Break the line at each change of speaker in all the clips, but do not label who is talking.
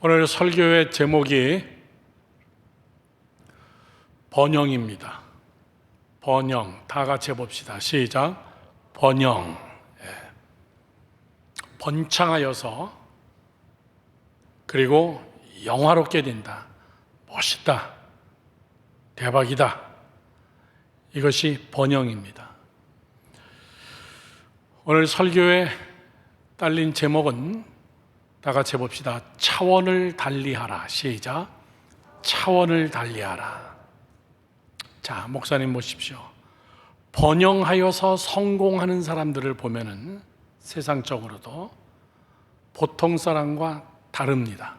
오늘 설교의 제목이 번영입니다. 번영. 다 같이 해봅시다. 시작. 번영. 번창하여서 그리고 영화롭게 된다. 멋있다. 대박이다. 이것이 번영입니다. 오늘 설교에 딸린 제목은 다 같이 해봅시다. 차원을 달리하라. 시작. 차원을 달리하라. 자, 목사님 보십시오. 번영하여서 성공하는 사람들을 보면은 세상적으로도 보통 사람과 다릅니다.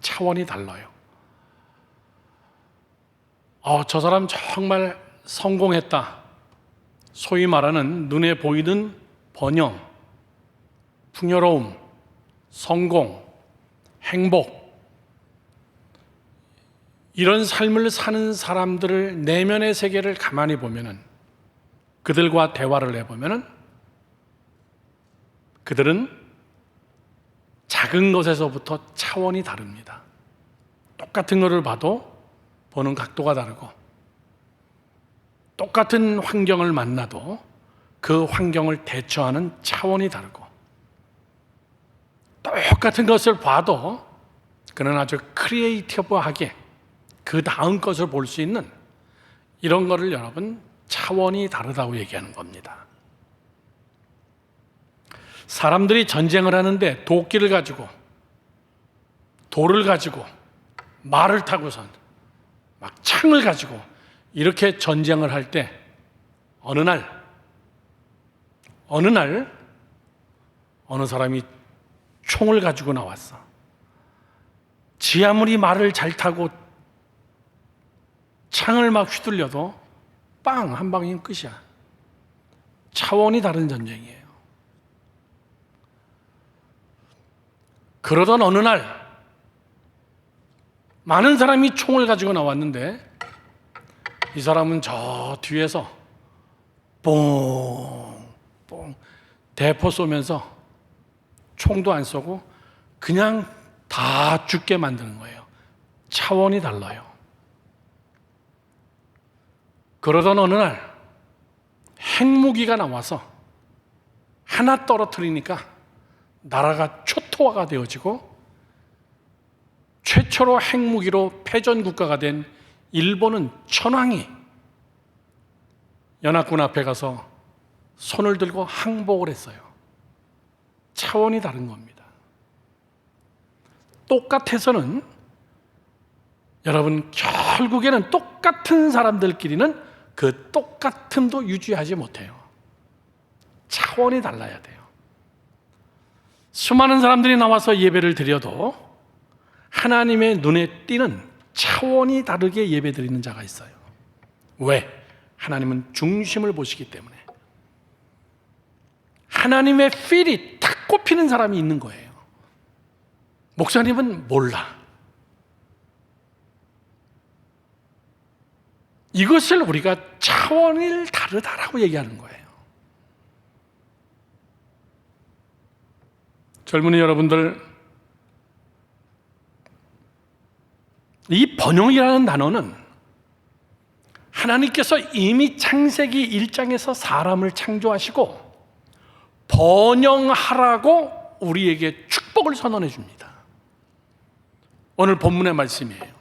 차원이 달라요. 저 사람 정말 성공했다. 소위 말하는 눈에 보이는 번영, 풍요로움, 성공, 행복, 이런 삶을 사는 사람들을 내면의 세계를 가만히 보면은, 그들과 대화를 해보면은 그들은 작은 것에서부터 차원이 다릅니다. 똑같은 것을 봐도 보는 각도가 다르고, 똑같은 환경을 만나도 그 환경을 대처하는 차원이 다르고, 똑같은 것을 봐도 그는 아주 크리에이티브하게 그 다음 것을 볼 수 있는, 이런 거를 여러분 차원이 다르다고 얘기하는 겁니다. 사람들이 전쟁을 하는데 도끼를 가지고, 돌을 가지고, 말을 타고선 막 창을 가지고 이렇게 전쟁을 할 때 어느 날 어느 사람이 총을 가지고 나왔어. 지 아무리 말을 잘 타고 창을 막 휘둘려도 빵! 한 방이면 끝이야. 차원이 다른 전쟁이에요. 그러던 어느 날 많은 사람이 총을 가지고 나왔는데, 이 사람은 저 뒤에서 뽕 대포 쏘면서 총도 안 쏘고 그냥 다 죽게 만드는 거예요. 차원이 달라요. 그러던 어느 날 핵무기가 나와서 하나 떨어뜨리니까 나라가 초토화가 되어지고, 최초로 핵무기로 패전 국가가 된 일본은 천황이 연합군 앞에 가서 손을 들고 항복을 했어요. 차원이 다른 겁니다. 똑같아서는 여러분, 결국에는 똑같은 사람들끼리는 그 똑같음도 유지하지 못해요. 차원이 달라야 돼요. 수많은 사람들이 나와서 예배를 드려도 하나님의 눈에 띄는 차원이 다르게 예배 드리는 자가 있어요. 왜? 하나님은 중심을 보시기 때문에. 하나님의 필이 탁 꼽히는 사람이 있는 거예요. 목사님은 몰라. 이것을 우리가 차원이 다르다라고 얘기하는 거예요. 젊은이 여러분들, 이 번영이라는 단어는 하나님께서 이미 창세기 1장에서 사람을 창조하시고 번영하라고 우리에게 축복을 선언해 줍니다. 오늘 본문의 말씀이에요.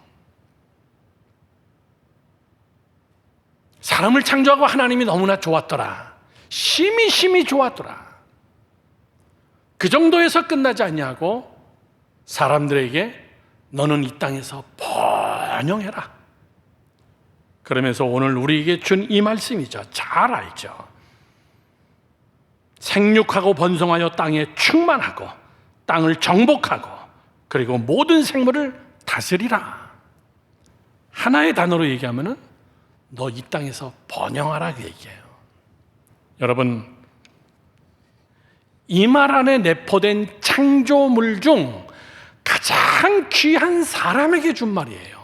사람을 창조하고 하나님이 너무나 좋았더라. 심히 좋았더라. 그 정도에서 끝나지 아니하고 사람들에게 너는 이 땅에서 번영해라. 그러면서 오늘 우리에게 준 이 말씀이죠. 잘 알죠. 생육하고 번성하여 땅에 충만하고 땅을 정복하고 그리고 모든 생물을 다스리라. 하나의 단어로 얘기하면은 너 이 땅에서 번영하라 그 얘기예요. 여러분, 이 말 안에 내포된 창조물 중 가장 귀한 사람에게 준 말이에요.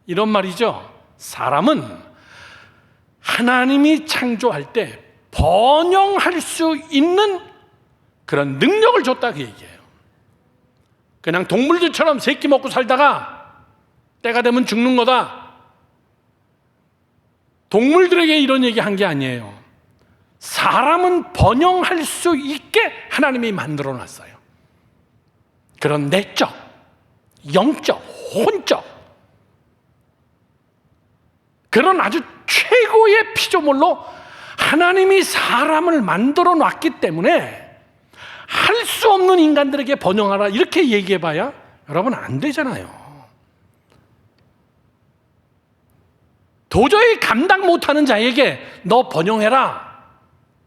이런 말이죠. 사람은 하나님이 창조할 때 번영할 수 있는 그런 능력을 줬다 그 얘기예요. 그냥 동물들처럼 새끼 먹고 살다가 때가 되면 죽는 거다. 동물들에게 이런 얘기 한 게 아니에요. 사람은 번영할 수 있게 하나님이 만들어 놨어요. 그런 내적, 영적, 혼적, 그런 아주 최고의 피조물로 하나님이 사람을 만들어 놨기 때문에 할 수 없는 인간들에게 번영하라 이렇게 얘기해봐야 여러분 안 되잖아요. 도저히 감당 못하는 자에게 너 번영해라,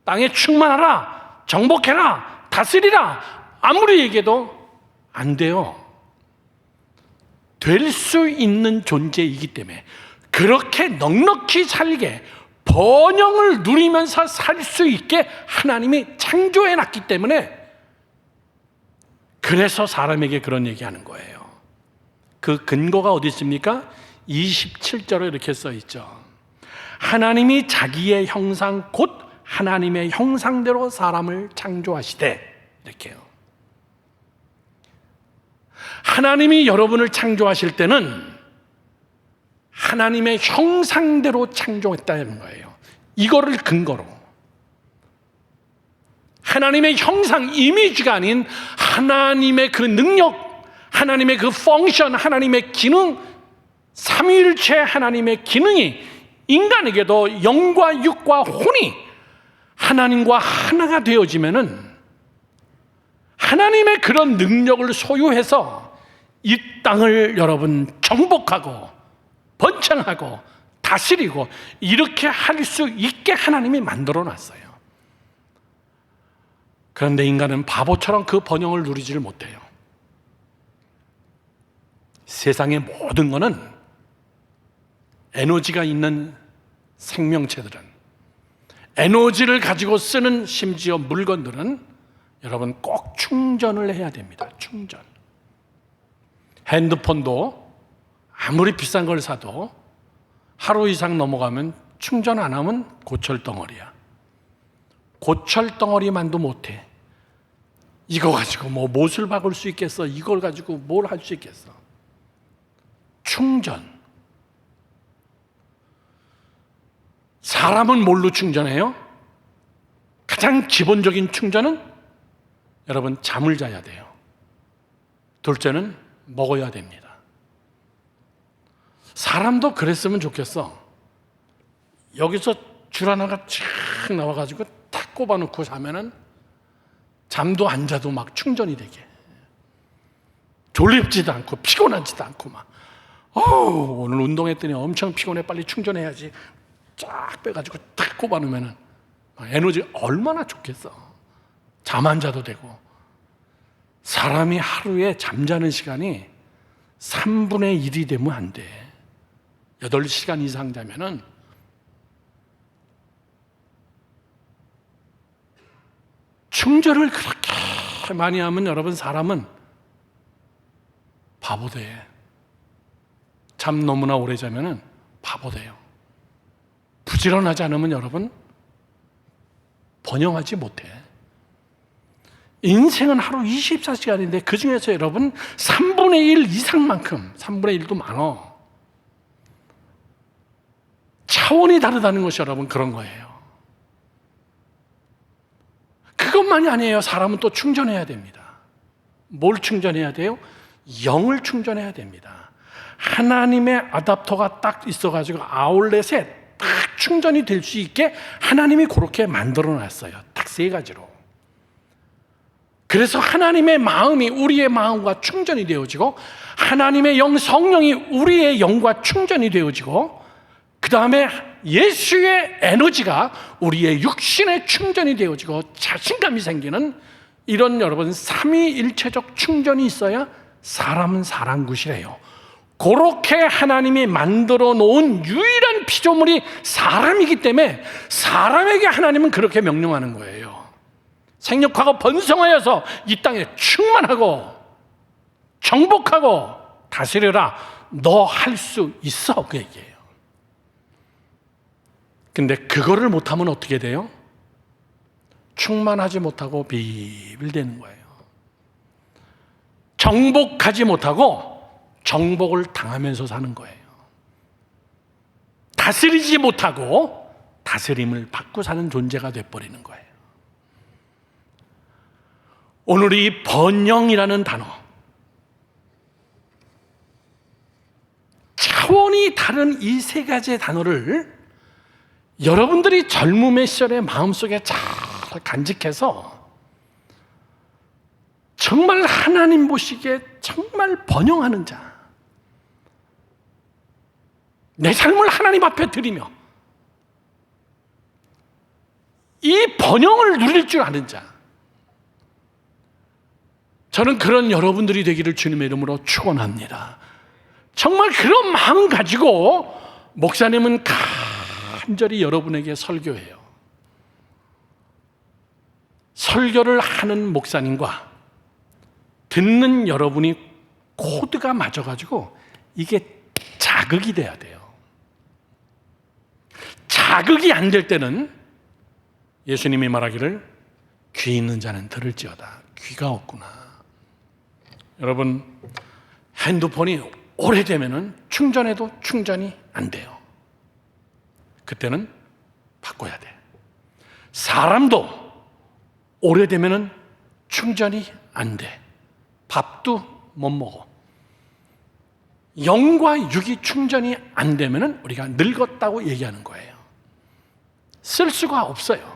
땅에 충만하라, 정복해라, 다스리라 아무리 얘기해도 안 돼요. 될 수 있는 존재이기 때문에 그렇게 넉넉히 살게 번영을 누리면서 살 수 있게 하나님이 창조해 놨기 때문에 그래서 사람에게 그런 얘기하는 거예요. 그 근거가 어디 있습니까? 27절에 이렇게 써 있죠. 하나님이 자기의 형상 곧 하나님의 형상대로 사람을 창조하시되 이렇게요. 하나님이 여러분을 창조하실 때는 하나님의 형상대로 창조했다는 거예요. 이거를 근거로 하나님의 형상, 이미지가 아닌 하나님의 그 능력, 하나님의 그 펑션, 하나님의 기능, 삼위일체 하나님의 기능이 인간에게도 영과 육과 혼이 하나님과 하나가 되어지면은 하나님의 그런 능력을 소유해서 이 땅을 여러분 정복하고 번창하고 다스리고 이렇게 할 수 있게 하나님이 만들어 놨어요. 그런데 인간은 바보처럼 그 번영을 누리지를 못해요. 세상의 모든 것은 에너지가 있는 생명체들은, 에너지를 가지고 쓰는 심지어 물건들은 여러분 꼭 충전을 해야 됩니다. 충전. 핸드폰도 아무리 비싼 걸 사도 하루 이상 넘어가면 충전 안 하면 고철덩어리야. 고철덩어리만도 못해. 이거 가지고 뭐 못을 박을 수 있겠어? 이걸 가지고 뭘 할 수 있겠어? 충전. 사람은 뭘로 충전해요? 가장 기본적인 충전은 여러분 잠을 자야 돼요. 둘째는 먹어야 됩니다. 사람도 그랬으면 좋겠어. 여기서 줄 하나가 쫙 나와가지고 탁 꼽아놓고 자면은 잠도 안 자도 막 충전이 되게. 졸립지도 않고 피곤하지도 않고 막 오늘 운동했더니 엄청 피곤해 빨리 충전해야지 쫙 빼가지고 탁 꼽아놓으면은 에너지 얼마나 좋겠어. 잠 안 자도 되고. 사람이 하루에 잠자는 시간이 3분의 1이 되면 안 돼. 8시간 이상 자면은 충전을 그렇게 많이 하면 여러분 사람은 바보 돼. 잠 너무나 오래 자면은 바보 돼요. 부지런하지 않으면 여러분 번영하지 못해. 인생은 하루 24시간인데 그 중에서 여러분 3분의 1 이상만큼 3분의 1도 많어. 차원이 다르다는 것이 여러분 그런 거예요. 그것만이 아니에요. 사람은 또 충전해야 됩니다. 뭘 충전해야 돼요? 영을 충전해야 됩니다. 하나님의 아답터가 딱 있어가지고 아울렛에 딱 충전이 될 수 있게 하나님이 그렇게 만들어놨어요. 딱 3가지로. 그래서 하나님의 마음이 우리의 마음과 충전이 되어지고 하나님의 영 성령이 우리의 영과 충전이 되어지고 그 다음에 예수의 에너지가 우리의 육신에 충전이 되어지고 자신감이 생기는 이런 여러분 삼위일체적 충전이 있어야 사람은 사람 굿이래요. 그렇게 하나님이 만들어 놓은 유일한 피조물이 사람이기 때문에 사람에게 하나님은 그렇게 명령하는 거예요. 생육하고 번성하여서 이 땅에 충만하고 정복하고 다스려라. 너 할 수 있어. 그 얘기예요. 근데 그거를 못하면 어떻게 돼요? 충만하지 못하고 비빌대는 거예요. 정복하지 못하고 정복을 당하면서 사는 거예요. 다스리지 못하고 다스림을 받고 사는 존재가 돼버리는 거예요. 오늘 이 번영이라는 단어, 차원이 다른 이 세 가지의 단어를 여러분들이 젊음의 시절에 마음속에 잘 간직해서 정말 하나님 보시기에 정말 번영하는 자, 내 삶을 하나님 앞에 드리며 이 번영을 누릴 줄 아는 자, 저는 그런 여러분들이 되기를 주님의 이름으로 축원합니다. 정말 그런 마음 가지고 목사님은 간절히 여러분에게 설교해요. 설교를 하는 목사님과 듣는 여러분이 코드가 맞아가지고 이게 자극이 돼야 돼요. 자극이 안 될 때는 예수님이 말하기를 귀 있는 자는 들을지어다. 귀가 없구나. 여러분, 핸드폰이 오래되면은 충전해도 충전이 안 돼요. 그때는 바꿔야 돼. 사람도 오래되면은 충전이 안 돼. 밥도 못 먹어. 영과 육이 충전이 안 되면은 우리가 늙었다고 얘기하는 거예요. 쓸 수가 없어요.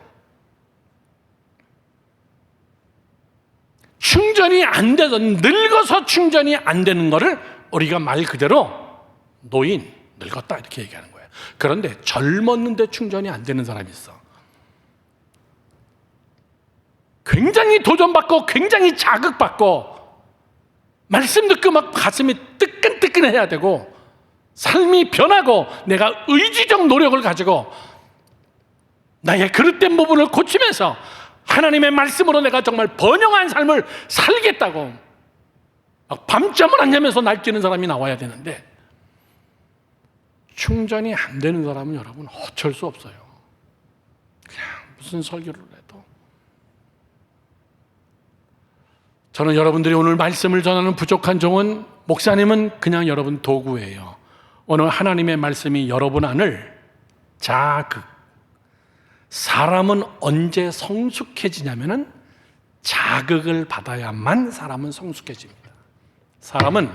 충전이 안 돼서 늙어서 충전이 안 되는 거를 우리가 말 그대로 노인, 늙었다 이렇게 얘기하는 거예요. 그런데 젊었는데 충전이 안 되는 사람이 있어. 굉장히 도전받고 굉장히 자극받고 말씀 듣고 막 가슴이 뜨끈뜨끈해야 되고 삶이 변하고 내가 의지적 노력을 가지고 나의 그릇된 부분을 고치면서 하나님의 말씀으로 내가 정말 번영한 삶을 살겠다고 막 밤잠을 안 자면서 날뛰는 사람이 나와야 되는데 충전이 안 되는 사람은 여러분 어쩔 수 없어요. 그냥 무슨 설교를 해도. 저는 여러분들이 오늘 말씀을 전하는 부족한 종은, 목사님은 그냥 여러분 도구예요. 오늘 하나님의 말씀이 여러분 안을 자극, 사람은 언제 성숙해지냐면은 자극을 받아야만 사람은 성숙해집니다. 사람은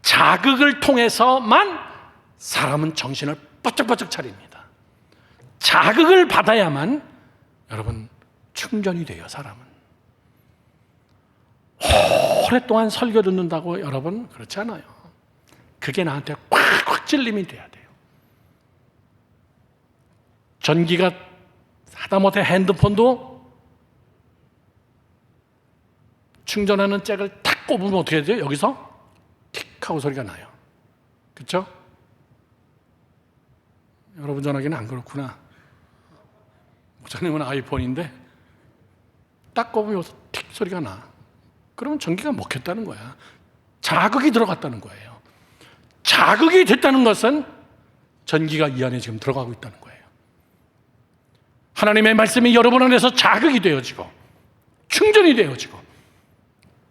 자극을 통해서만 사람은 정신을 바짝바짝 차립니다. 자극을 받아야만 여러분 충전이 돼요. 사람은 오랫동안 설교 듣는다고 여러분 그렇지 않아요. 그게 나한테 꽉꽉 찔림이 돼야 돼요. 전기가 하다못해 핸드폰도 충전하는 잭을 탁 꼽으면 어떻게 되죠? 여기서 틱 하고 소리가 나요. 그렇죠? 여러분 전화기는 안 그렇구나. 목사님은 아이폰인데 딱 꼽으면 여기서 틱 소리가 나. 그러면 전기가 먹혔다는 거야. 자극이 들어갔다는 거예요. 자극이 됐다는 것은 전기가 이 안에 지금 들어가고 있다는 거예요. 하나님의 말씀이 여러분 안에서 자극이 되어지고 충전이 되어지고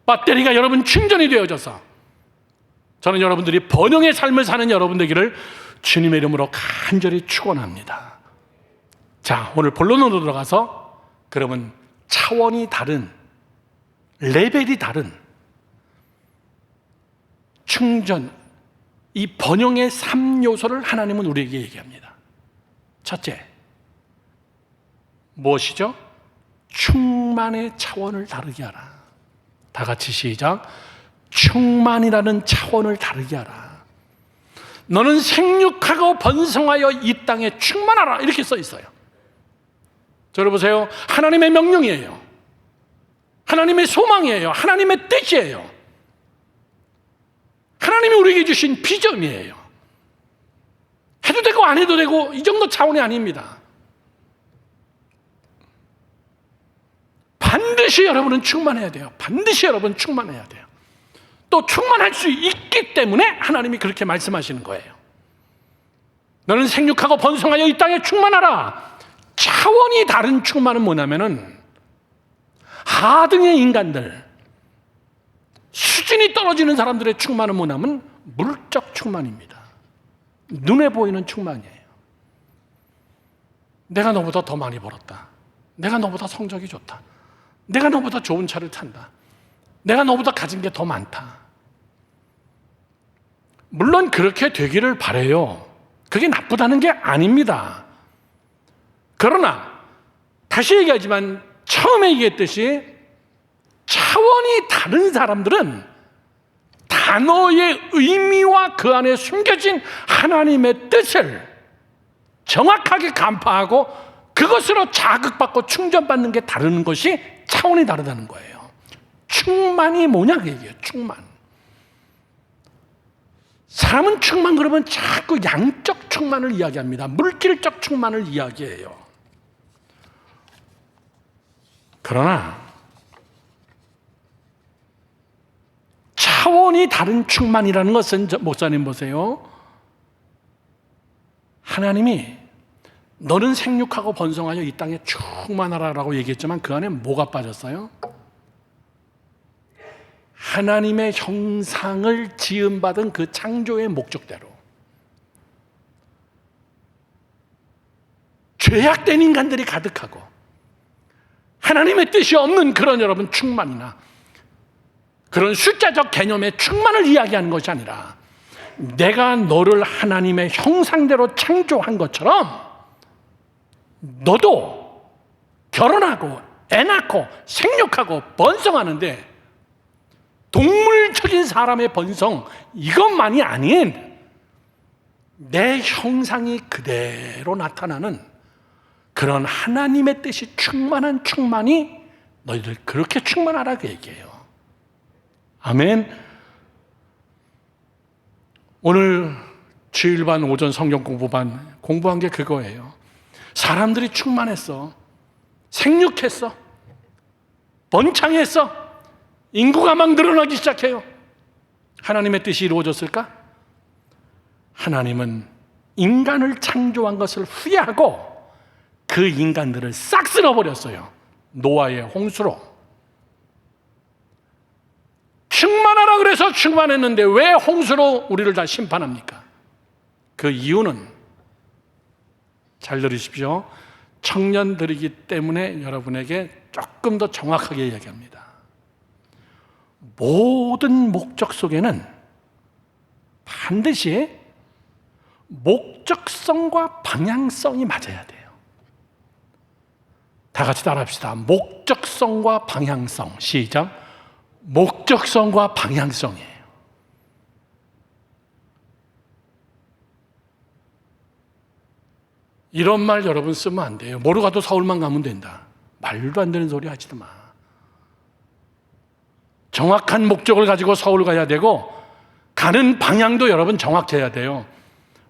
배터리가 여러분 충전이 되어져서 저는 여러분들이 번영의 삶을 사는 여러분 되기를 주님의 이름으로 간절히 축원합니다. 자, 오늘 본론으로 들어가서 그러면 차원이 다른, 레벨이 다른 충전, 이 번영의 3요소를 하나님은 우리에게 얘기합니다. 첫째, 무엇이죠? 충만의 차원을 다르게 하라. 다 같이 시작. 충만이라는 차원을 다르게 하라. 너는 생육하고 번성하여 이 땅에 충만하라. 이렇게 써 있어요. 들어보세요. 하나님의 명령이에요. 하나님의 소망이에요. 하나님의 뜻이에요. 하나님이 우리에게 주신 비전이에요. 해도 되고 안 해도 되고 이 정도 차원이 아닙니다. 반드시 여러분은 충만해야 돼요. 반드시 여러분 충만해야 돼요. 또 충만할 수 있기 때문에 하나님이 그렇게 말씀하시는 거예요. 너는 생육하고 번성하여 이 땅에 충만하라. 차원이 다른 충만은 뭐냐면은 하등의 인간들, 수준이 떨어지는 사람들의 충만은 뭐냐면 물적 충만입니다. 눈에 보이는 충만이에요. 내가 너보다 더 많이 벌었다. 내가 너보다 성적이 좋다. 내가 너보다 좋은 차를 탄다. 내가 너보다 가진 게 더 많다. 물론 그렇게 되기를 바라요. 그게 나쁘다는 게 아닙니다. 그러나 다시 얘기하지만 처음에 얘기했듯이 차원이 다른 사람들은 단어의 의미와 그 안에 숨겨진 하나님의 뜻을 정확하게 간파하고 그것으로 자극받고 충전받는 게 다른 것이 차원이 다르다는 거예요. 충만이 뭐냐 그 얘기예요. 충만. 사람은 충만 그러면 자꾸 양적 충만을 이야기합니다. 물질적 충만을 이야기해요. 그러나 차원이 다른 충만이라는 것은 목사님 보세요. 하나님이 너는 생육하고 번성하여 이 땅에 충만하라라고 얘기했지만 그 안에 뭐가 빠졌어요? 하나님의 형상을 지음받은 그 창조의 목적대로 죄악된 인간들이 가득하고 하나님의 뜻이 없는 그런 여러분 충만이나 그런 숫자적 개념의 충만을 이야기하는 것이 아니라 내가 너를 하나님의 형상대로 창조한 것처럼 너도 결혼하고 애 낳고 생육하고 번성하는데 동물적인 사람의 번성 이것만이 아닌 내 형상이 그대로 나타나는 그런 하나님의 뜻이 충만한 충만이 너희들 그렇게 충만하라 그 얘기예요. 아멘. 오늘 주일반 오전 성경 공부반 공부한 게 그거예요. 사람들이 충만했어. 생육했어. 번창했어. 인구가 막 늘어나기 시작해요. 하나님의 뜻이 이루어졌을까? 하나님은 인간을 창조한 것을 후회하고 그 인간들을 싹 쓸어버렸어요. 노아의 홍수로. 충만하라 그래서 충만했는데 왜 홍수로 우리를 다 심판합니까? 그 이유는 잘 들으십시오. 청년들이기 때문에 여러분에게 조금 더 정확하게 이야기합니다. 모든 목적 속에는 반드시 목적성과 방향성이 맞아야 돼요. 다 같이 따라합시다. 목적성과 방향성. 시작. 목적성과 방향성이에요. 이런 말 여러분 쓰면 안 돼요. 뭐로 가도 서울만 가면 된다. 말도 안 되는 소리 하지도 마. 정확한 목적을 가지고 서울 가야 되고 가는 방향도 여러분 정확해야 돼요.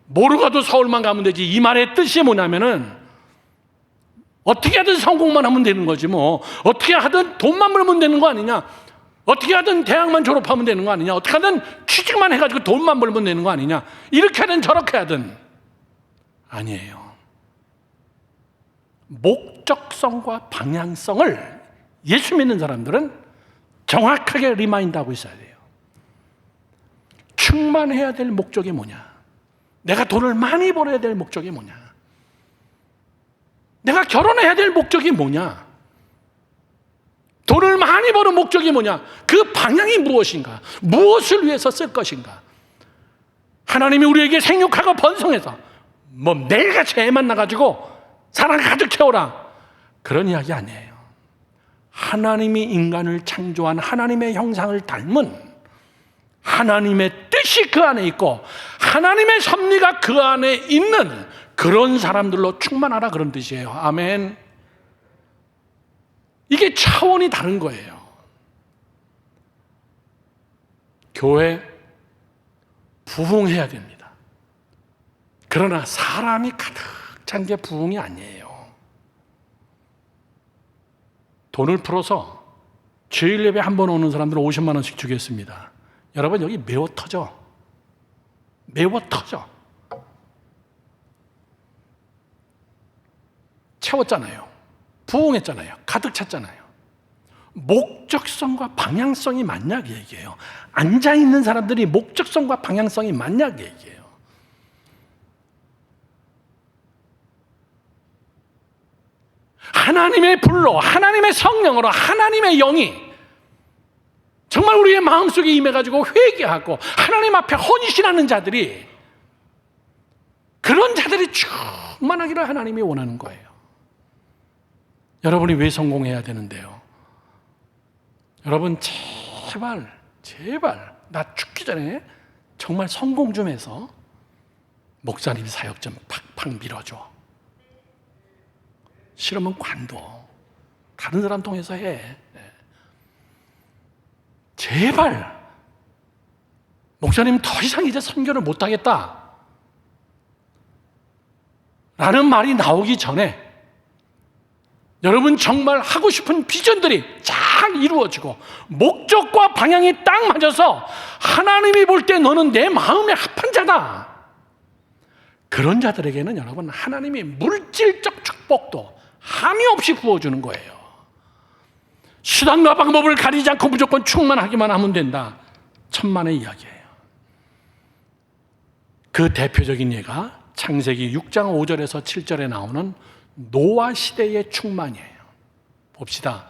뭐로 가도 서울만 가면 되지. 이 말의 뜻이 뭐냐면은 어떻게 하든 성공만 하면 되는 거지 뭐. 어떻게 하든 돈만 벌면 되는 거 아니냐. 어떻게 하든 대학만 졸업하면 되는 거 아니냐. 어떻게 하든 취직만 해가지고 돈만 벌면 되는 거 아니냐. 이렇게 하든 저렇게 하든. 아니에요. 목적성과 방향성을 예수 믿는 사람들은 정확하게 리마인드하고 있어야 돼요. 충만해야 될 목적이 뭐냐? 내가 돈을 많이 벌어야 될 목적이 뭐냐? 내가 결혼해야 될 목적이 뭐냐? 돈을 많이 버는 목적이 뭐냐? 그 방향이 무엇인가? 무엇을 위해서 쓸 것인가? 하나님이 우리에게 생육하고 번성해서 뭐 매일같이 애만 나가지고 사랑 가득 채워라 그런 이야기 아니에요. 하나님이 인간을 창조한 하나님의 형상을 닮은 하나님의 뜻이 그 안에 있고 하나님의 섭리가 그 안에 있는 그런 사람들로 충만하라 그런 뜻이에요. 아멘. 이게 차원이 다른 거예요. 교회 부흥해야 됩니다. 그러나 사람이 가득 찬 게 부흥이 아니에요. 돈을 풀어서 주일 예배 한 번 오는 사람들은 50만 원씩 주겠습니다. 여러분 여기 매워 터져. 매워 터져. 채웠잖아요. 부흥했잖아요. 가득 찼잖아요. 목적성과 방향성이 맞냐 그 얘기예요. 앉아있는 사람들이 목적성과 방향성이 맞냐 그 얘기예요. 하나님의 불로, 하나님의 성령으로, 하나님의 영이 정말 우리의 마음속에 임해가지고 회개하고 하나님 앞에 헌신하는 자들이, 그런 자들이 충만하기를 하나님이 원하는 거예요. 여러분이 왜 성공해야 되는데요? 여러분 제발 나 죽기 전에 정말 성공 좀 해서 목사님 사역 좀 팍팍 밀어줘. 싫으면 관둬. 다른 사람 통해서 해. 제발 목사님 더 이상 이제 선교를 못하겠다 라는 말이 나오기 전에 여러분 정말 하고 싶은 비전들이 잘 이루어지고 목적과 방향이 딱 맞아서 하나님이 볼 때 너는 내 마음에 합한 자다, 그런 자들에게는 여러분 하나님이 물질적 축복도 함이 없이 부어주는 거예요. 수단과 방법을 가리지 않고 무조건 충만하기만 하면 된다, 천만의 이야기예요. 그 대표적인 예가 창세기 6장 5절에서 7절에 나오는 노아 시대의 충만이에요. 봅시다.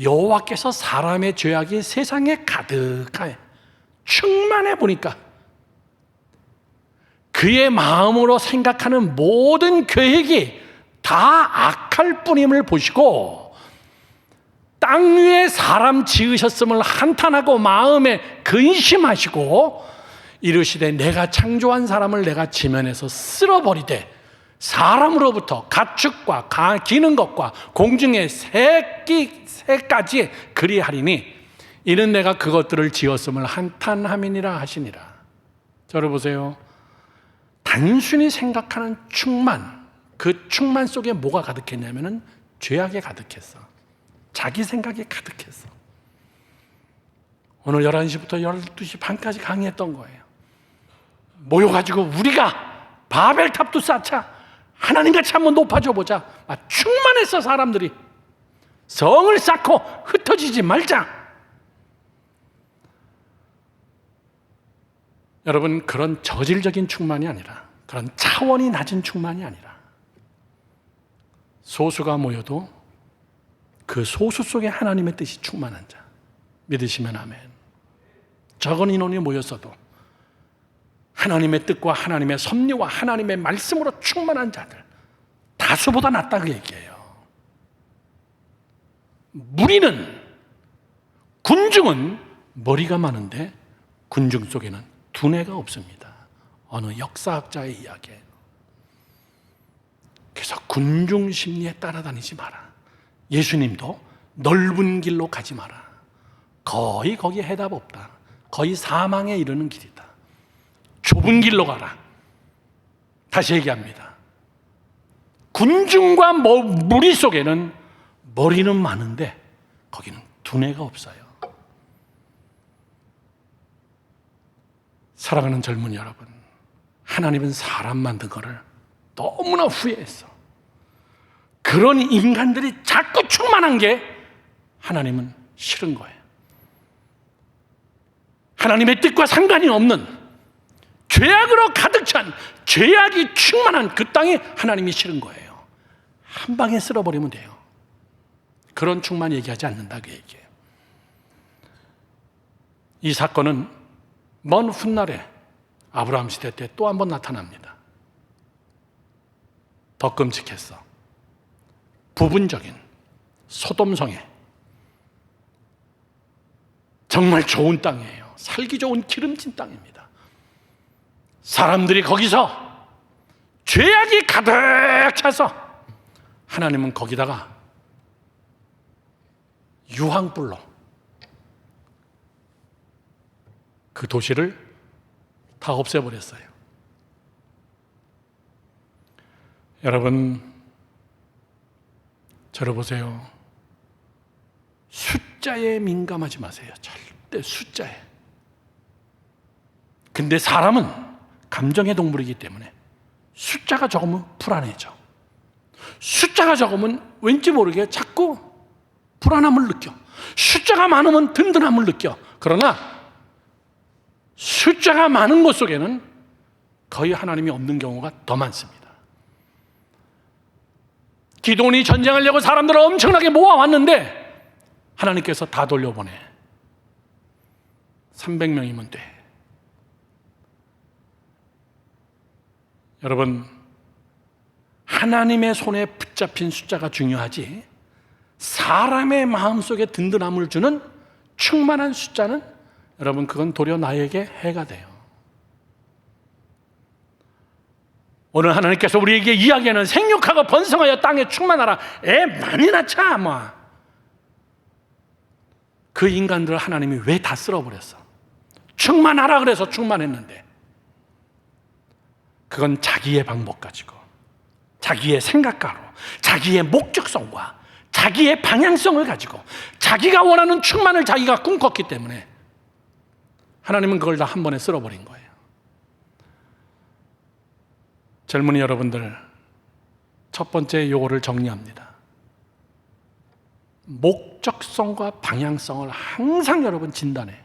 여호와께서 사람의 죄악이 세상에 가득하여 충만해 보니까 그의 마음으로 생각하는 모든 계획이 다 악할 뿐임을 보시고 땅 위에 사람 지으셨음을 한탄하고 마음에 근심하시고 이르시되 내가 창조한 사람을 내가 지면에서 쓸어버리되 사람으로부터 가축과 기는 것과 공중의 새까지 그리하리니 이는 내가 그것들을 지었음을 한탄함이니라 하시니라. 저를 보세요. 단순히 생각하는 충만, 그 충만 속에 뭐가 가득했냐면은 죄악에 가득했어. 자기 생각에 가득했어. 오늘 11시부터 12시 반까지 강의했던 거예요. 모여가지고 우리가 바벨탑도 쌓자, 하나님같이 한번 높아져 보자. 충만했어. 사람들이 성을 쌓고 흩어지지 말자. 여러분, 그런 저질적인 충만이 아니라, 그런 차원이 낮은 충만이 아니라 소수가 모여도 그 소수 속에 하나님의 뜻이 충만한 자, 믿으시면 아멘. 적은 인원이 모였어도 하나님의 뜻과 하나님의 섭리와 하나님의 말씀으로 충만한 자들, 다수보다 낫다 그 얘기예요. 무리는, 군중은 머리가 많은데 군중 속에는 두뇌가 없습니다. 어느 역사학자의 이야기예요. 그래서 군중 심리에 따라다니지 마라. 예수님도 넓은 길로 가지 마라. 거의 거기에 해답 없다. 거의 사망에 이르는 길이다. 좁은 길로 가라. 다시 얘기합니다. 군중과 무리 속에는 머리는 많은데 거기는 두뇌가 없어요. 사랑하는 젊은이 여러분, 하나님은 사람 만든 거를 너무나 후회했어. 그런 인간들이 자꾸 충만한 게 하나님은 싫은 거예요. 하나님의 뜻과 상관이 없는 죄악으로 가득 찬, 죄악이 충만한 그 땅이 하나님이 싫은 거예요. 한 방에 쓸어버리면 돼요. 그런 충만 얘기하지 않는다 그 얘기예요. 이 사건은 먼 훗날에 아브라함 시대 때 또 한 번 나타납니다. 더 끔찍했어. 부분적인 소돔성에 정말 좋은 땅이에요. 살기 좋은 기름진 땅입니다. 사람들이 거기서 죄악이 가득 차서 하나님은 거기다가 유황불로 그 도시를 다 없애버렸어요. 여러분, 저를 보세요. 숫자에 민감하지 마세요. 절대 숫자에. 근데 사람은 감정의 동물이기 때문에 숫자가 적으면 불안해져. 숫자가 적으면 왠지 모르게 자꾸 불안함을 느껴. 숫자가 많으면 든든함을 느껴. 그러나 숫자가 많은 곳 속에는 거의 하나님이 없는 경우가 더 많습니다. 기도원이 전쟁하려고 사람들을 엄청나게 모아왔는데 하나님께서 다 돌려보내. 300명이면 돼. 여러분, 하나님의 손에 붙잡힌 숫자가 중요하지, 사람의 마음속에 든든함을 주는 충만한 숫자는, 여러분, 그건 도리어 나에게 해가 돼요. 오늘 하나님께서 우리에게 이야기하는 생육하고 번성하여 땅에 충만하라, 애 많이 낳자, 아마 그 인간들을 하나님이 왜 다 쓸어버렸어? 충만하라 그래서 충만했는데, 그건 자기의 방법 가지고, 자기의 생각가로, 자기의 목적성과 자기의 방향성을 가지고 자기가 원하는 충만을 자기가 꿈꿨기 때문에 하나님은 그걸 다 한 번에 쓸어버린 거예요. 젊은이 여러분들, 첫 번째 요거를 정리합니다. 목적성과 방향성을 항상 여러분 진단해요.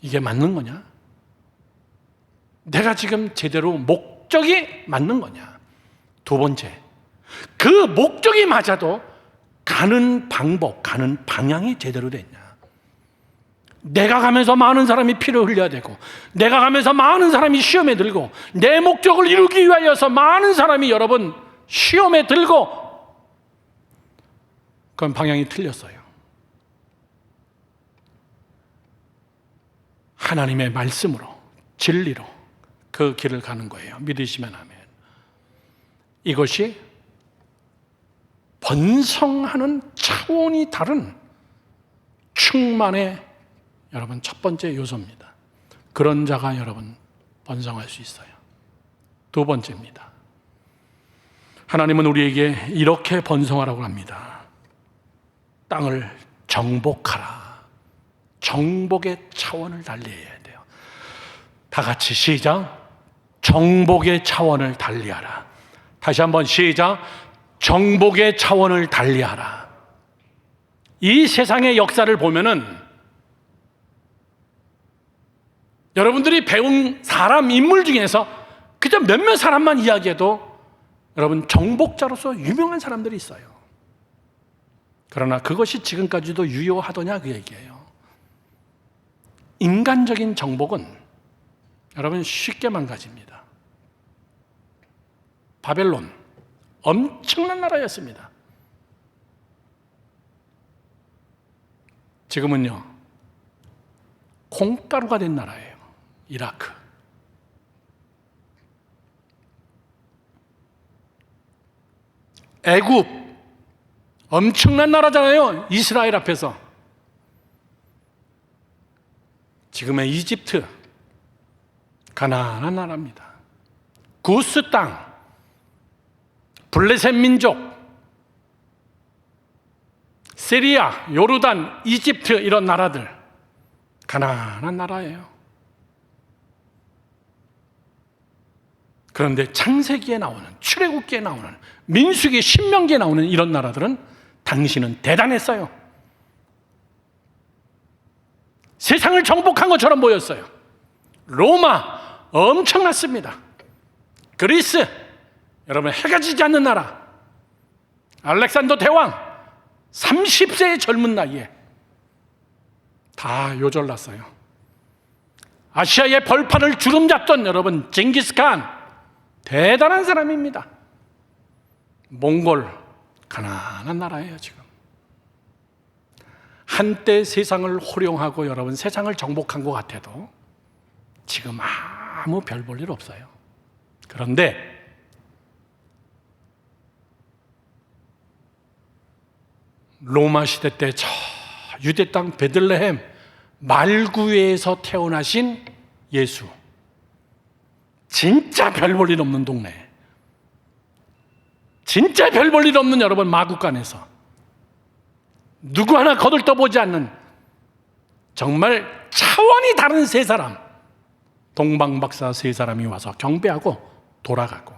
이게 맞는 거냐? 내가 지금 제대로 목적이 맞는 거냐? 두 번째, 그 목적이 맞아도 가는 방법, 가는 방향이 제대로 됐냐? 내가 가면서 많은 사람이 피를 흘려야 되고, 내가 가면서 많은 사람이 시험에 들고, 내 목적을 이루기 위하여서 많은 사람이 여러분 시험에 들고, 그건 방향이 틀렸어요. 하나님의 말씀으로, 진리로 그 길을 가는 거예요. 믿으시면 아멘. 이것이 번성하는 차원이 다른 충만의 여러분 첫 번째 요소입니다. 그런 자가 여러분 번성할 수 있어요. 두 번째입니다. 하나님은 우리에게 이렇게 번성하라고 합니다. 땅을 정복하라. 정복의 차원을 달리해야 돼요. 다 같이 시작. 정복의 차원을 달리하라. 다시 한번 시작. 정복의 차원을 달리하라. 이 세상의 역사를 보면은 여러분들이 배운 사람, 인물 중에서 그저 몇몇 사람만 이야기해도 여러분 정복자로서 유명한 사람들이 있어요. 그러나 그것이 지금까지도 유효하더냐 그 얘기예요. 인간적인 정복은 여러분 쉽게 망가집니다. 바벨론 엄청난 나라였습니다. 지금은요 콩가루가 된 나라예요. 이라크. 애굽 엄청난 나라잖아요. 이스라엘 앞에서. 지금의 이집트 가난한 나라입니다. 구스 땅, 블레셋 민족, 시리아, 요르단, 이집트 이런 나라들 가난한 나라예요. 그런데 창세기에 나오는, 출애굽기에 나오는, 민수기, 신명기에 나오는 이런 나라들은 당신은 대단했어요. 세상을 정복한 것처럼 보였어요. 로마 엄청났습니다. 그리스 여러분 해가 지지 않는 나라. 알렉산더 대왕 30세의 젊은 나이에 다 요절났어요. 아시아의 벌판을 주름잡던 여러분 징기스칸 대단한 사람입니다. 몽골 가난한 나라예요. 지금 한때 세상을 호령하고 여러분 세상을 정복한 것 같아도 지금 아무 별 볼 일 없어요. 그런데 로마 시대 때 저 유대 땅 베들레헴 말구에서 태어나신 예수, 진짜 별 볼 일 없는 동네, 진짜 별 볼 일 없는 여러분 마구간에서 누구 하나 거들떠보지 않는 정말 차원이 다른 세 사람, 동방박사 세 사람이 와서 경배하고 돌아가고,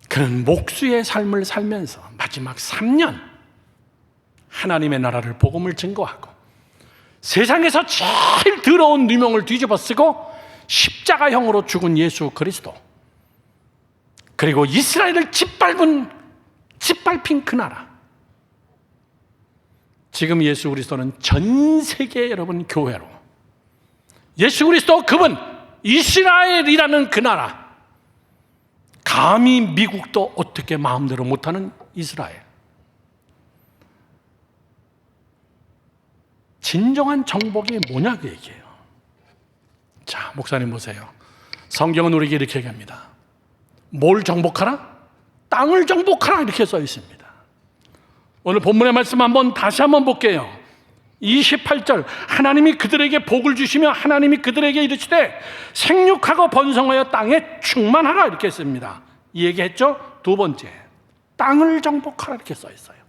그는 목수의 삶을 살면서 마지막 3년 하나님의 나라를 복음을 증거하고 세상에서 제일 더러운 누명을 뒤집어 쓰고 십자가형으로 죽은 예수 그리스도, 그리고 이스라엘을 짓밟힌 그 나라, 지금 예수 그리스도는 전 세계 여러분 교회로, 예수 그리스도 그분 이스라엘이라는 그 나라, 감히 미국도 어떻게 마음대로 못하는 이스라엘, 진정한 정복이 뭐냐 그 얘기예요. 자, 목사님 보세요. 성경은 우리에게 이렇게 얘기합니다. 뭘 정복하라? 땅을 정복하라 이렇게 써 있습니다. 오늘 본문의 말씀 다시 한번 볼게요. 28절, 하나님이 그들에게 복을 주시며 하나님이 그들에게 이르시되 생육하고 번성하여 땅에 충만하라 이렇게 했습니다. 이 얘기했죠? 두 번째, 땅을 정복하라 이렇게 써 있어요.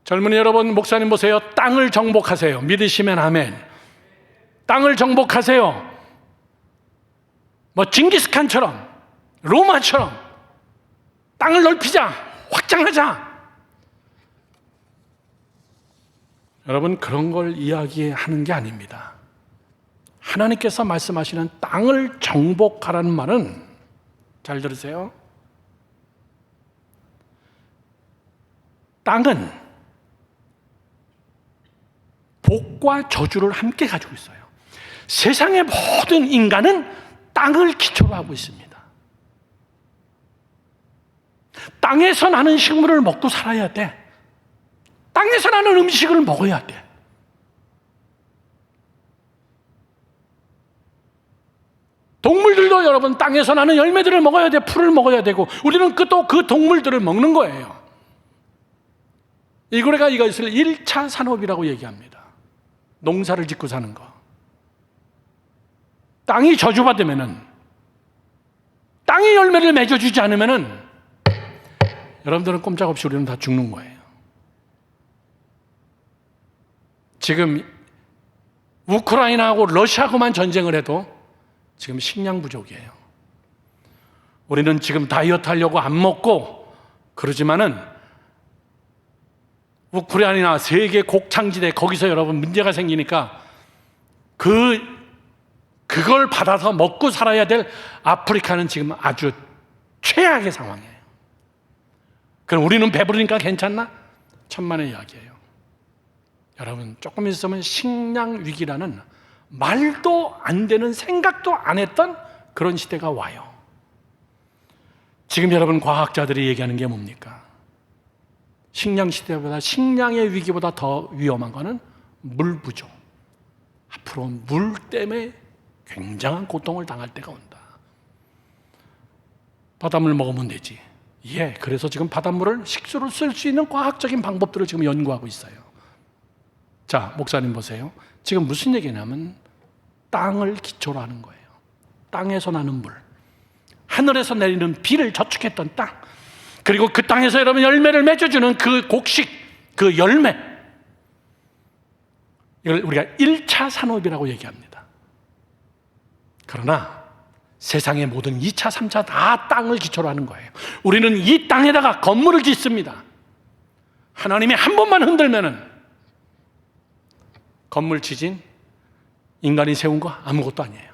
젊은이 여러분, 목사님 보세요. 땅을 정복하세요. 믿으시면 아멘. 땅을 정복하세요. 징기스칸처럼, 로마처럼 땅을 넓히자, 확장하자. 여러분, 그런 걸 이야기하는 게 아닙니다. 하나님께서 말씀하시는 땅을 정복하라는 말은, 잘 들으세요, 땅은 복과 저주를 함께 가지고 있어요. 세상의 모든 인간은 땅을 기초로 하고 있습니다. 땅에서 나는 식물을 먹고 살아야 돼. 땅에서 나는 음식을 먹어야 돼. 동물들도 여러분 땅에서 나는 열매들을 먹어야 돼. 풀을 먹어야 되고, 우리는 또 그 동물들을 먹는 거예요. 우리가 이것을 1차 산업이라고 얘기합니다. 농사를 짓고 사는 거. 땅이 저주받으면은, 땅이 열매를 맺어주지 않으면은 여러분들은 꼼짝없이 우리는 다 죽는 거예요. 지금 우크라이나하고 러시아하고만 전쟁을 해도 지금 식량 부족이에요. 우리는 지금 다이어트 하려고 안 먹고 그러지만은 우크라이나 세계 곡창지대, 거기서 여러분 문제가 생기니까 그걸 받아서 먹고 살아야 될 아프리카는 지금 아주 최악의 상황이에요. 그럼 우리는 배부르니까 괜찮나? 천만의 이야기예요. 여러분, 조금 있으면 식량 위기라는 말도 안 되는, 생각도 안 했던 그런 시대가 와요. 지금 여러분 과학자들이 얘기하는 게 뭡니까? 식량 시대보다, 식량의 위기보다 더 위험한 거는 물 부족. 앞으로 물 때문에 굉장한 고통을 당할 때가 온다. 바닷물 먹으면 되지. 예, 그래서 지금 바닷물을 식수로 쓸 수 있는 과학적인 방법들을 지금 연구하고 있어요. 자, 목사님 보세요. 지금 무슨 얘기냐면 땅을 기초로 하는 거예요. 땅에서 나는 물, 하늘에서 내리는 비를 저축했던 땅, 그리고 그 땅에서 여러분 열매를 맺어주는 그 곡식, 그 열매, 이걸 우리가 1차 산업이라고 얘기합니다. 그러나 세상의 모든 2차, 3차 다 땅을 기초로 하는 거예요. 우리는 이 땅에다가 건물을 짓습니다. 하나님이 한 번만 흔들면은 건물 지진, 인간이 세운 거 아무것도 아니에요.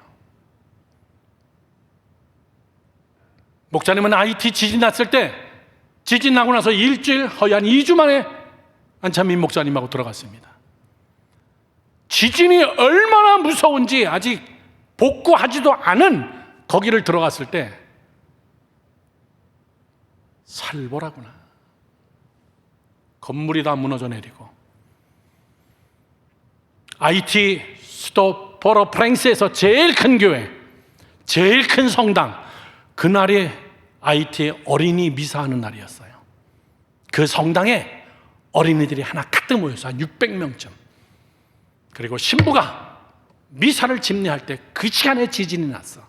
목사님은 IT 지진 났을 때, 지진 나고 나서 일주일, 거의 한 2주 만에 안찬민 목사님하고 들어갔습니다. 지진이 얼마나 무서운지 아직 복구하지도 않은 거기를 들어갔을 때 살벌하구나. 건물이 다 무너져 내리고, IT 수도 포르프랑스에서 제일 큰 교회, 제일 큰 성당, 그날이 IT의 어린이 미사하는 날이었어요. 그 성당에 어린이들이 하나 가득 모여서 한 600명쯤. 그리고 신부가 미사를 집례할 때 그 시간에 지진이 났어.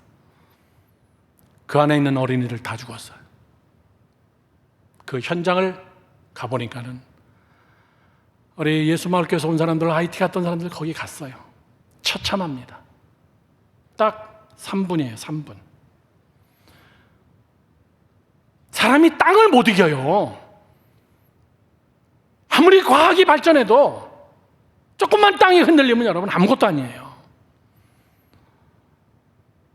그 안에 있는 어린이들 다 죽었어요. 그 현장을 가보니까는 우리 예수마을교회에서 온 사람들, IT 갔던 사람들 거기 갔어요. 처참합니다. 딱 3분이에요, 3분. 사람이 땅을 못 이겨요. 아무리 과학이 발전해도 조금만 땅이 흔들리면 여러분 아무것도 아니에요.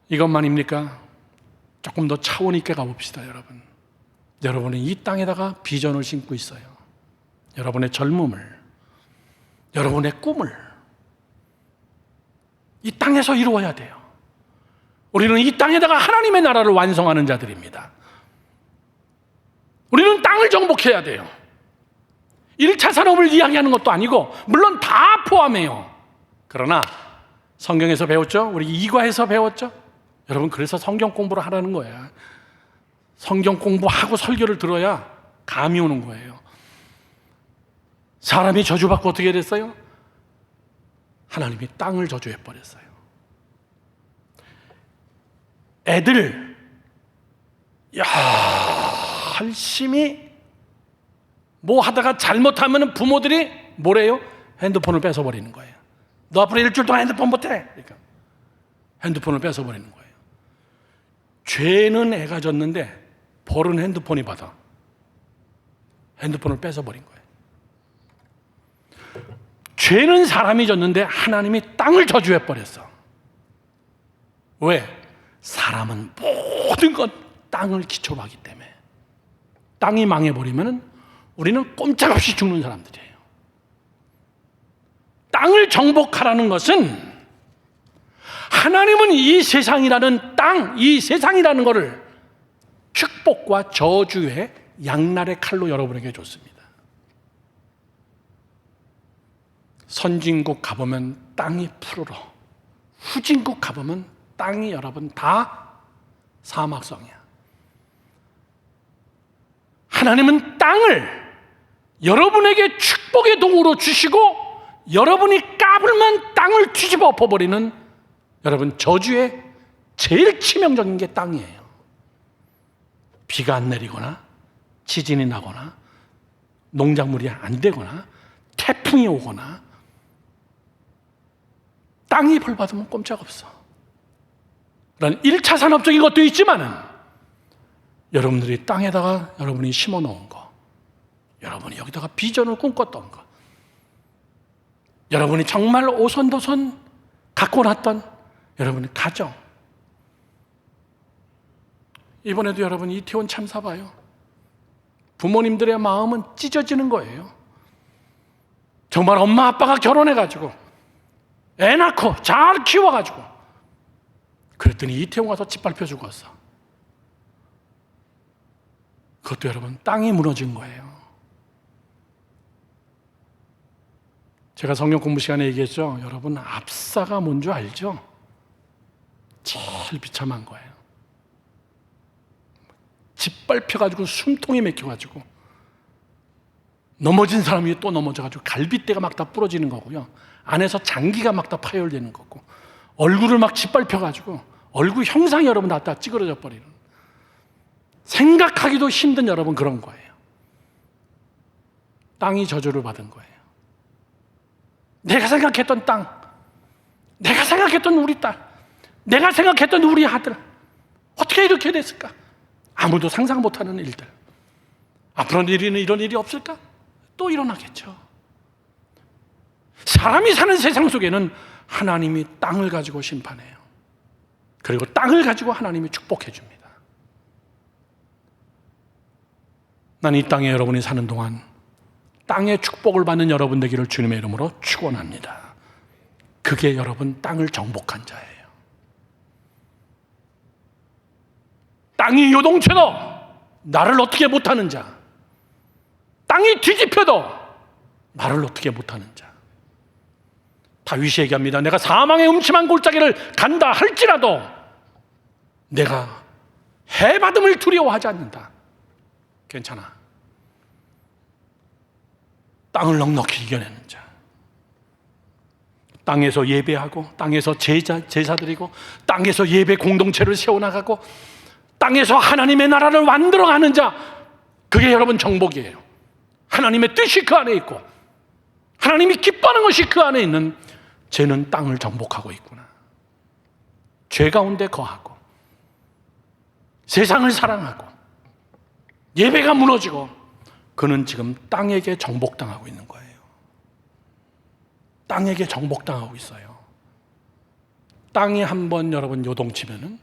이것만입니까? 조금 더 차원 있게 가봅시다, 여러분. 여러분은 이 땅에다가 비전을 심고 있어요. 여러분의 젊음을, 여러분의 꿈을 이 땅에서 이루어야 돼요. 우리는 이 땅에다가 하나님의 나라를 완성하는 자들입니다. 우리는 땅을 정복해야 돼요. 1차 산업을 이야기하는 것도 아니고 물론 다 포함해요. 그러나 성경에서 배웠죠? 우리 이과에서 배웠죠? 여러분, 그래서 성경 공부를 하라는 거야. 성경 공부하고 설교를 들어야 감이 오는 거예요. 사람이 저주받고 어떻게 됐어요? 하나님이 땅을 저주해버렸어요. 애들 열심히 뭐 하다가 잘못하면 부모들이 뭐래요? 핸드폰을 뺏어버리는 거예요. 너 앞으로 일주일 동안 핸드폰 못해. 그러니까 핸드폰을 뺏어버리는 거예요. 죄는 애가 졌는데 벌은 핸드폰이 받아. 핸드폰을 뺏어버린 거예요. 죄는 사람이 졌는데 하나님이 땅을 저주해버렸어. 왜? 사람은 모든 것 땅을 기초로 하기 때문에. 땅이 망해버리면 우리는 꼼짝없이 죽는 사람들이에요. 땅을 정복하라는 것은 하나님은 이 세상이라는 땅, 이 세상이라는 것을 축복과 저주의 양날의 칼로 여러분에게 줬습니다. 선진국 가보면 땅이 푸르러, 후진국 가보면 땅이 여러분 다 사막성이야. 하나님은 땅을 여러분에게 축복의 동으로 주시고 여러분이 까불면 땅을 뒤집어 엎어버리는 여러분 저주의 제일 치명적인 게 땅이에요. 비가 안 내리거나 지진이 나거나 농작물이 안 되거나 태풍이 오거나 땅이 벌 받으면 꼼짝없어. 그런 1차 산업적인 것도 있지만은 여러분들이 땅에다가 여러분이 심어 놓은 거, 여러분이 여기다가 비전을 꿈꿨던 거, 여러분이 정말 오손도손 갖고 놨던 여러분의 가정, 이번에도 여러분 이태원 참사 봐요. 부모님들의 마음은 찢어지는 거예요. 정말 엄마 아빠가 결혼해가지고 애 낳고 잘 키워가지고 그랬더니 이태원 가서 짓밟혀 죽었어. 그것도 여러분 땅이 무너진 거예요. 제가 성경 공부 시간에 얘기했죠. 여러분 압사가 뭔 줄 알죠? 제일 비참한 거예요. 짓밟혀가지고 숨통이 막혀가지고 넘어진 사람이 또 넘어져가지고 갈비뼈가 막 다 부러지는 거고요. 안에서 장기가 막 다 파열되는 거고 얼굴을 막 짓밟혀가지고 얼굴 형상이 여러분 다 찌그러져 버리는, 생각하기도 힘든 여러분 그런 거예요. 땅이 저주를 받은 거예요. 내가 생각했던 땅, 내가 생각했던 우리 딸, 내가 생각했던 우리 아들, 어떻게 이렇게 됐을까? 아무도 상상 못하는 일들. 앞으로는 이런 일이 없을까? 또 일어나겠죠. 사람이 사는 세상 속에는 하나님이 땅을 가지고 심판해요. 그리고 땅을 가지고 하나님이 축복해 줍니다. 난 이 땅에 여러분이 사는 동안 땅의 축복을 받는 여러분 되기를 주님의 이름으로 축원합니다. 그게 여러분 땅을 정복한 자예요. 땅이 요동쳐도 나를 어떻게 못하는 자, 땅이 뒤집혀도 나를 어떻게 못하는 자. 다윗이 얘기합니다. 내가 사망의 음침한 골짜기를 간다 할지라도 내가 해받음을 두려워하지 않는다. 괜찮아. 땅을 넉넉히 이겨내는 자. 땅에서 예배하고 땅에서 제사 드리고 땅에서 예배 공동체를 세워나가고 땅에서 하나님의 나라를 만들어가는 자, 그게 여러분 정복이에요. 하나님의 뜻이 그 안에 있고 하나님이 기뻐하는 것이 그 안에 있는, 죄는 땅을 정복하고 있구나. 죄 가운데 거하고 세상을 사랑하고 예배가 무너지고 그는 지금 땅에게 정복당하고 있는 거예요. 땅에게 정복당하고 있어요. 땅이 한번 여러분 요동치면은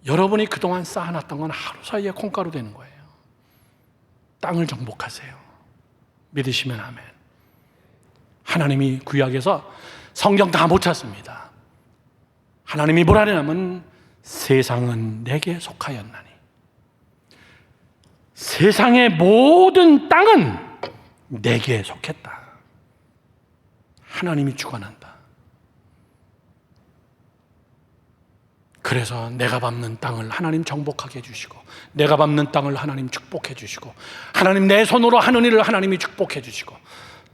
여러분이 그동안 쌓아놨던 건 하루 사이에 콩가루 되는 거예요. 땅을 정복하세요. 믿으시면 아멘. 하나님이 구약에서 성경 다 못 찾습니다. 하나님이 뭐라 하냐면 세상은 내게 속하였나니 세상의 모든 땅은 내게 속했다. 하나님이 주관한다. 그래서 내가 밟는 땅을 하나님 정복하게 해주시고 내가 밟는 땅을 하나님 축복해 주시고 하나님 내 손으로 하는 일을 하나님이 축복해 주시고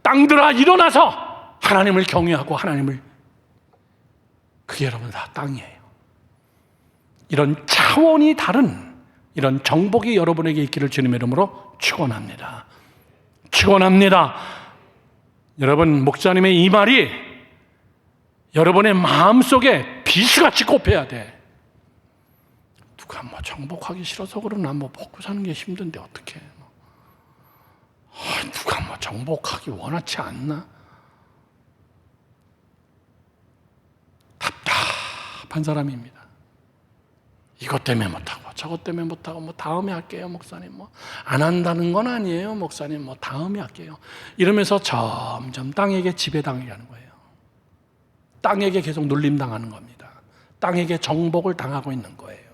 땅들아 일어나서 하나님을 경외하고 하나님을 그게 여러분 다 땅이에요. 이런 차원이 다른 이런 정복이 여러분에게 있기를 주님의 이름으로 축원합니다. 축원합니다. 여러분 목사님의 이 말이 여러분의 마음속에 비수같이 꼽혀야 돼. 누가 뭐 정복하기 싫어서 그러나 뭐 먹고 사는 게 힘든데 어떡해. 누가 뭐 정복하기 원하지 않나? 답답한 사람입니다. 이것 때문에 못하고 저것 때문에 못하고 뭐 다음에 할게요 목사님. 뭐 안 한다는 건 아니에요 목사님. 뭐 다음에 할게요. 이러면서 점점 땅에게 지배당하게 하는 거예요. 땅에게 계속 눌림당하는 겁니다. 땅에게 정복을 당하고 있는 거예요.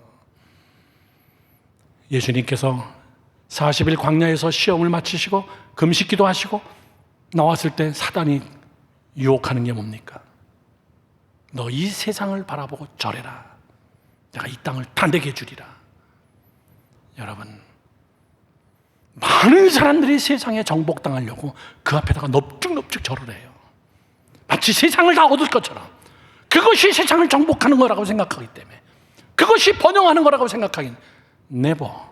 예수님께서 40일 광야에서 시험을 마치시고 금식기도 하시고 나왔을 때 사단이 유혹하는 게 뭡니까? 너 이 세상을 바라보고 절해라. 내가 이 땅을 다 내게 주리라. 여러분 많은 사람들이 세상에 정복당하려고 그 앞에다가 넙죽넙죽 절을 해요. 마치 세상을 다 얻을 것처럼. 그것이 세상을 정복하는 거라고 생각하기 때문에 그것이 번영하는 거라고 생각하긴 네버.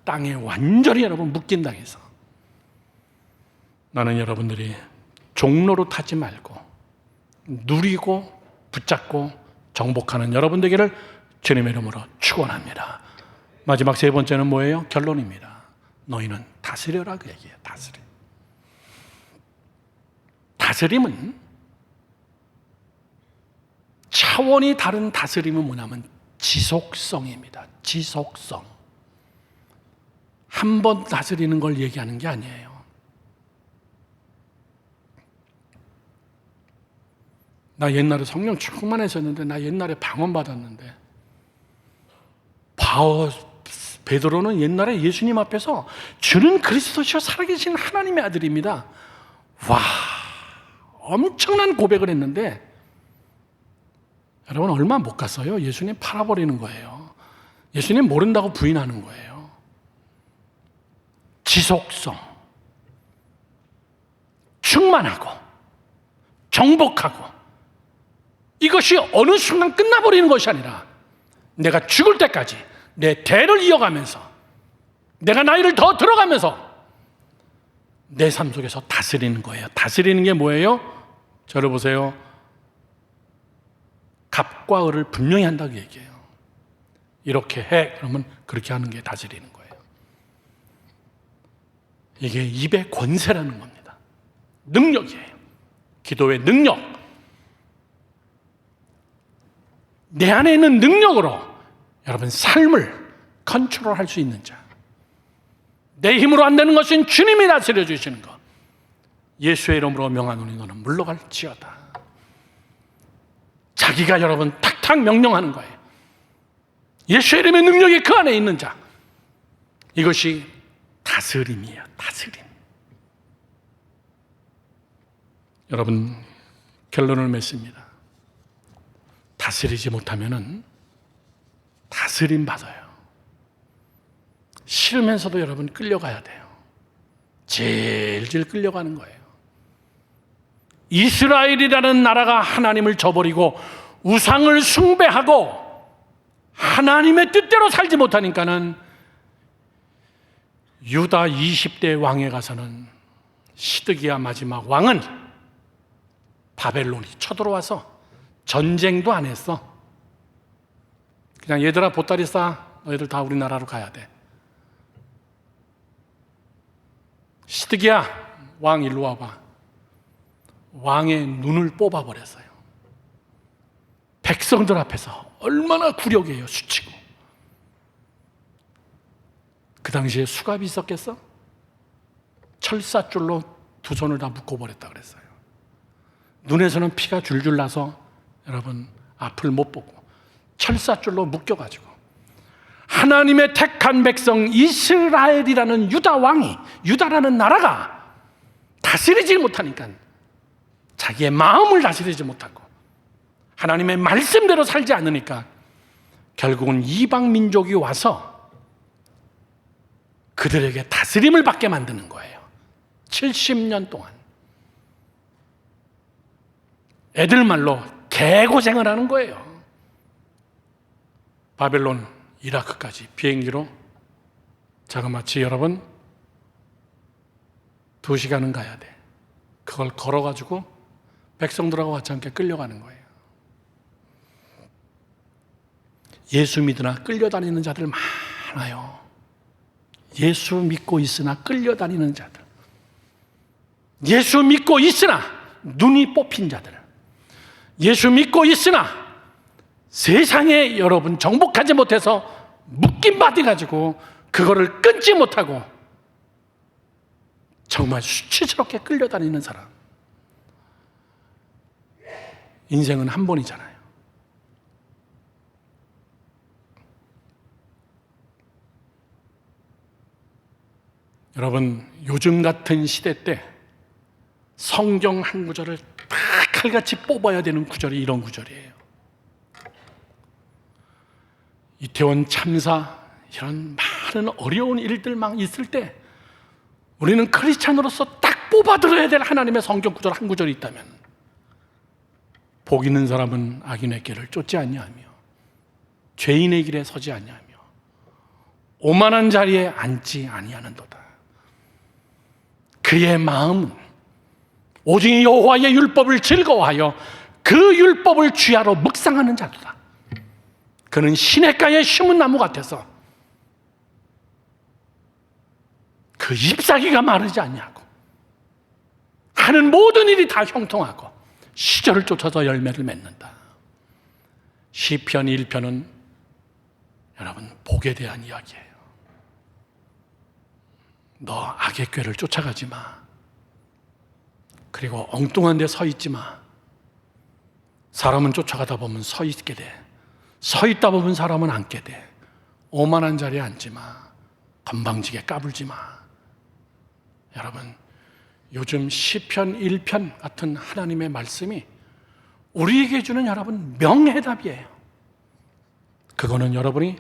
땅에 완전히 여러분 묶인당해서 나는 여러분들이 종로로 타지 말고 누리고 붙잡고 정복하는 여러분 되기를 주님의 이름으로 축원합니다. 마지막 세 번째는 뭐예요? 결론입니다. 너희는 다스려라 그 얘기예요. 다스림. 다스림은 차원이 다른 다스림은 뭐냐면 지속성입니다. 지속성. 한 번 다스리는 걸 얘기하는 게 아니에요. 나 옛날에 성령 충만했었는데 나 옛날에 방언 받았는데 베드로는 옛날에 예수님 앞에서 주는 그리스도시요 살아계신 하나님의 아들입니다. 와, 엄청난 고백을 했는데 여러분 얼마 못 갔어요. 예수님 팔아버리는 거예요. 예수님 모른다고 부인하는 거예요. 지속성, 충만하고 정복하고 이것이 어느 순간 끝나버리는 것이 아니라 내가 죽을 때까지 내 대를 이어가면서 내가 나이를 더 들어가면서 내 삶 속에서 다스리는 거예요. 다스리는 게 뭐예요? 저를 보세요. 갑과 을을 분명히 한다고 얘기해요. 이렇게 해 그러면 그렇게 하는 게 다스리는 거예요. 이게 입의 권세라는 겁니다. 능력이에요. 기도의 능력. 내 안에 있는 능력으로 여러분 삶을 컨트롤할 수 있는 자. 내 힘으로 안 되는 것은 주님이 다스려 주시는 것. 예수의 이름으로 명하노니 너는 물러갈지어다. 자기가 여러분 탁탁 명령하는 거예요. 예수의 이름의 능력이 그 안에 있는 자. 이것이 다스림이에요. 다스림. 여러분 결론을 맺습니다. 다스리지 못하면은 다스림 받아요. 싫으면서도 여러분 끌려가야 돼요. 질질 끌려가는 거예요. 이스라엘이라는 나라가 하나님을 저버리고 우상을 숭배하고 하나님의 뜻대로 살지 못하니까는 유다 20대 왕에 가서는 시드기야 마지막 왕은 바벨론이 쳐들어와서 전쟁도 안 했어. 그냥 얘들아 보따리 싸. 너희들 다 우리나라로 가야 돼. 시드기야, 왕 일로 와봐. 왕의 눈을 뽑아버렸어요. 백성들 앞에서 얼마나 굴욕이에요, 수치고. 그 당시에 수갑이 있었겠어? 철사줄로 두 손을 다 묶어버렸다 그랬어요. 눈에서는 피가 줄줄 나서 여러분 앞을 못 보고 철사줄로 묶여가지고 하나님의 택한 백성 이스라엘이라는 유다 왕이, 유다라는 나라가 다스리지 못하니까, 자기의 마음을 다스리지 못하고 하나님의 말씀대로 살지 않으니까 결국은 이방 민족이 와서 그들에게 다스림을 받게 만드는 거예요. 70년 동안 애들 말로 개고생을 하는 거예요. 바벨론, 이라크까지 비행기로 자그마치 여러분 2시간은 가야 돼. 그걸 걸어가지고 백성들하고 같이 함께 끌려가는 거예요. 예수 믿으나 끌려다니는 자들 많아요. 예수 믿고 있으나 끌려다니는 자들, 예수 믿고 있으나 눈이 뽑힌 자들, 예수 믿고 있으나 세상에 여러분 정복하지 못해서 묶임 받아가지고 그거를 끊지 못하고 정말 수치스럽게 끌려다니는 사람. 인생은 한 번이잖아요. 여러분, 요즘 같은 시대 때 성경 한 구절을 다 칼같이 뽑아야 되는 구절이 이런 구절이에요. 이태원 참사, 이런 많은 어려운 일들만 있을 때 우리는 크리스찬으로서 딱 뽑아 들어야 될 하나님의 성경 구절 한 구절이 있다면, 복 있는 사람은 악인의 길을 쫓지 아니하며 죄인의 길에 서지 아니하며 오만한 자리에 앉지 아니하는도다. 그의 마음은 오직 여호와의 율법을 즐거워하여 그 율법을 주야로 묵상하는 자도다. 그는 시냇가에 심은 나무 같아서 그 잎사귀가 마르지 아니하고 하는 모든 일이 다 형통하고 시절을 쫓아서 열매를 맺는다. 시편 1편은 여러분 복에 대한 이야기예요. 너 악의 꾀를 쫓아가지 마. 그리고 엉뚱한 데 서 있지 마. 사람은 쫓아가다 보면 서 있게 돼. 서 있다 보면 사람은 앉게 돼. 오만한 자리에 앉지 마. 건방지게 까불지 마. 여러분, 요즘 시편 1편 같은 하나님의 말씀이 우리에게 주는 여러분 명해답이에요. 그거는 여러분이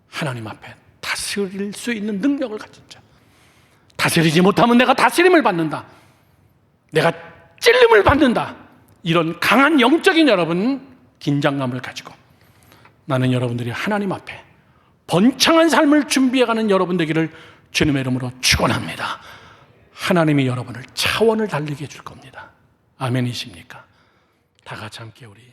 하나님 앞에 다스릴 수 있는 능력을 가진 자. 다스리지 못하면 내가 다스림을 받는다, 내가 찔림을 받는다, 이런 강한 영적인 여러분 긴장감을 가지고 나는 여러분들이 하나님 앞에 번창한 삶을 준비해가는 여러분 되기를 주님의 이름으로 축원합니다. 하나님이 여러분을 차원을 달리게 해줄 겁니다. 아멘이십니까? 다 같이 함께 우리